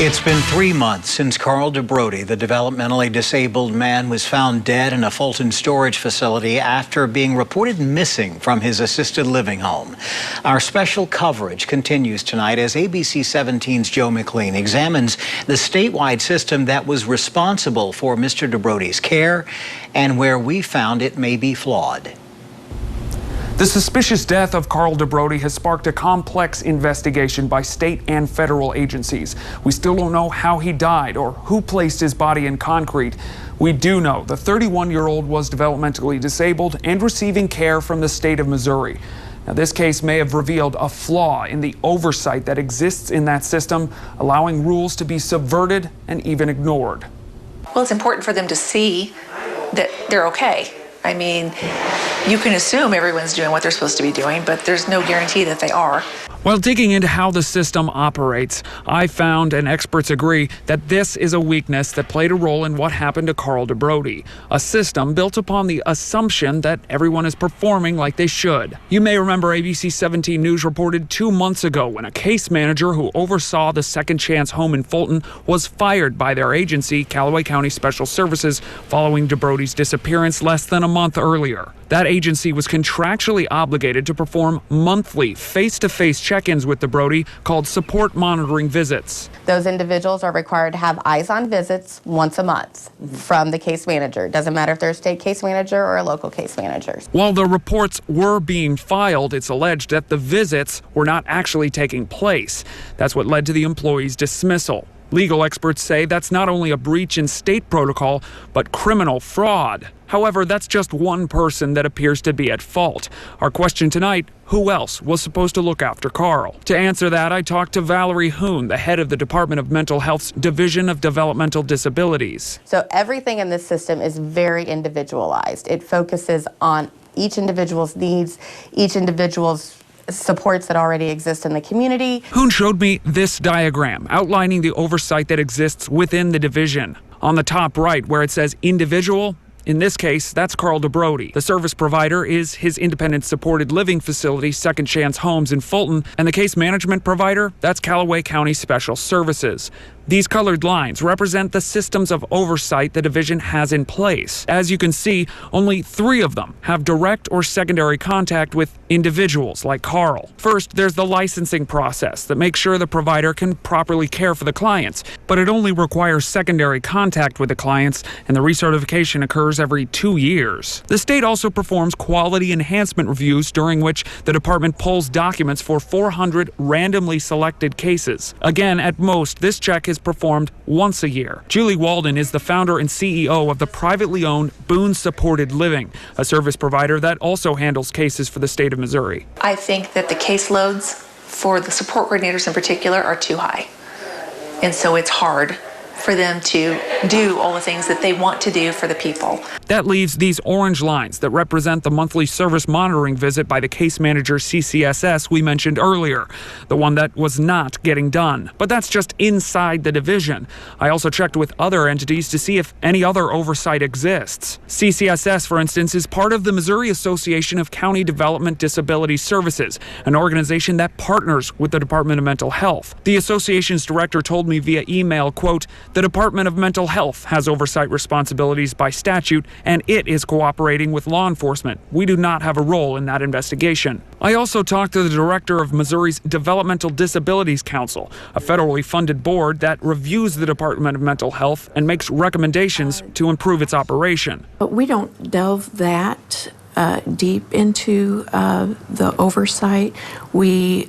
It's been 3 months since Carl DeBrodie, the developmentally disabled man, was found dead in a Fulton storage facility after being reported missing from his assisted living home. Our special coverage continues tonight as ABC 17's Joe McLean examines the statewide system that was responsible for Mr. DeBrodie's care and where we found it may be flawed. The suspicious death of Carl DeBrodie has sparked a complex investigation by state and federal agencies. We still don't know how he died or who placed his body in concrete. We do know the 31-year-old was developmentally disabled and receiving care from the state of Missouri. Now, this case may have revealed a flaw in the oversight that exists in that system, allowing rules to be subverted and even ignored. Well, it's important for them to see that they're okay. I mean, you can assume everyone's doing what they're supposed to be doing, but there's no guarantee that they are. While digging into how the system operates, I found, and experts agree, that this is a weakness that played a role in what happened to Carl DeBrodie, a system built upon the assumption that everyone is performing like they should. You may remember ABC 17 News reported 2 months ago when a case manager who oversaw the Second Chance home in Fulton was fired by their agency, Callaway County Special Services, following DeBrodie's disappearance less than a month earlier. That agency was contractually obligated to perform monthly face-to-face check-ins with DeBrodie called support monitoring visits. Those individuals are required to have eyes-on visits once a month from the case manager. Doesn't matter if they're a state case manager or a local case manager. While the reports were being filed, it's alleged that the visits were not actually taking place. That's what led to the employee's dismissal. Legal experts say that's not only a breach in state protocol, but criminal fraud. However, that's just one person that appears to be at fault. Our question tonight, who else was supposed to look after Carl? To answer that, I talked to Valerie Hoon, the head of the Department of Mental Health's Division of Developmental Disabilities. So everything in this system is very individualized. It focuses on each individual's needs, each individual's supports that already exist in the community. Hoon showed me this diagram outlining the oversight that exists within the division. On the top right, where it says individual, in this case, that's Carl DeBrodie. The service provider is his independent supported living facility, Second Chance Homes in Fulton, and the case management provider, that's Callaway County Special Services. These colored lines represent the systems of oversight the division has in place. As you can see, only 3 of them have direct or secondary contact with individuals like Carl. First, there's the licensing process that makes sure the provider can properly care for the clients, but it only requires secondary contact with the clients, and the recertification occurs every 2 years. The state also performs quality enhancement reviews during which the department pulls documents for 400 randomly selected cases. Again, at most, this check is performed once a year. Julie Walden is the founder and CEO of the privately owned Boone Supported Living, a service provider that also handles cases for the state of Missouri. I think that the caseloads for the support coordinators in particular are too high. And so it's hard for them to do all the things that they want to do for the people. That leaves these orange lines that represent the monthly service monitoring visit by the case manager CCSS we mentioned earlier, the one that was not getting done. But that's just inside the division. I also checked with other entities to see if any other oversight exists. CCSS, for instance, is part of the Missouri Association of County Development Disability Services, an organization that partners with the Department of Mental Health. The association's director told me via email, quote, "The Department of Mental Health has oversight responsibilities by statute, and it is cooperating with law enforcement. We do not have a role in that investigation." I also talked to the director of Missouri's Developmental Disabilities Council, a federally funded board that reviews the Department of Mental Health and makes recommendations to improve its operation. But we don't delve that deep into the oversight. We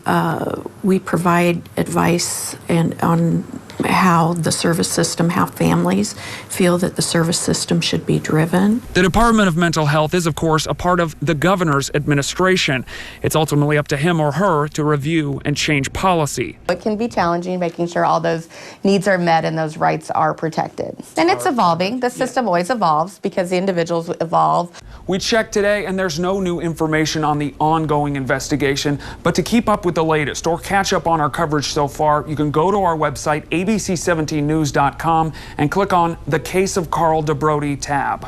provide advice and on how the service system, how families feel that the service system should be driven. The Department of Mental Health is, of course, a part of the governor's administration. It's ultimately up to him or her to review and change policy. It can be challenging making sure all those needs are met and those rights are protected. And it's evolving. The system always evolves because the individuals evolve. We checked today and there's no new information on the ongoing investigation, but to keep up with the latest or catch up on our coverage so far, you can go to our website, abc17news.com, and click on the Case of Carl DeBrodie tab.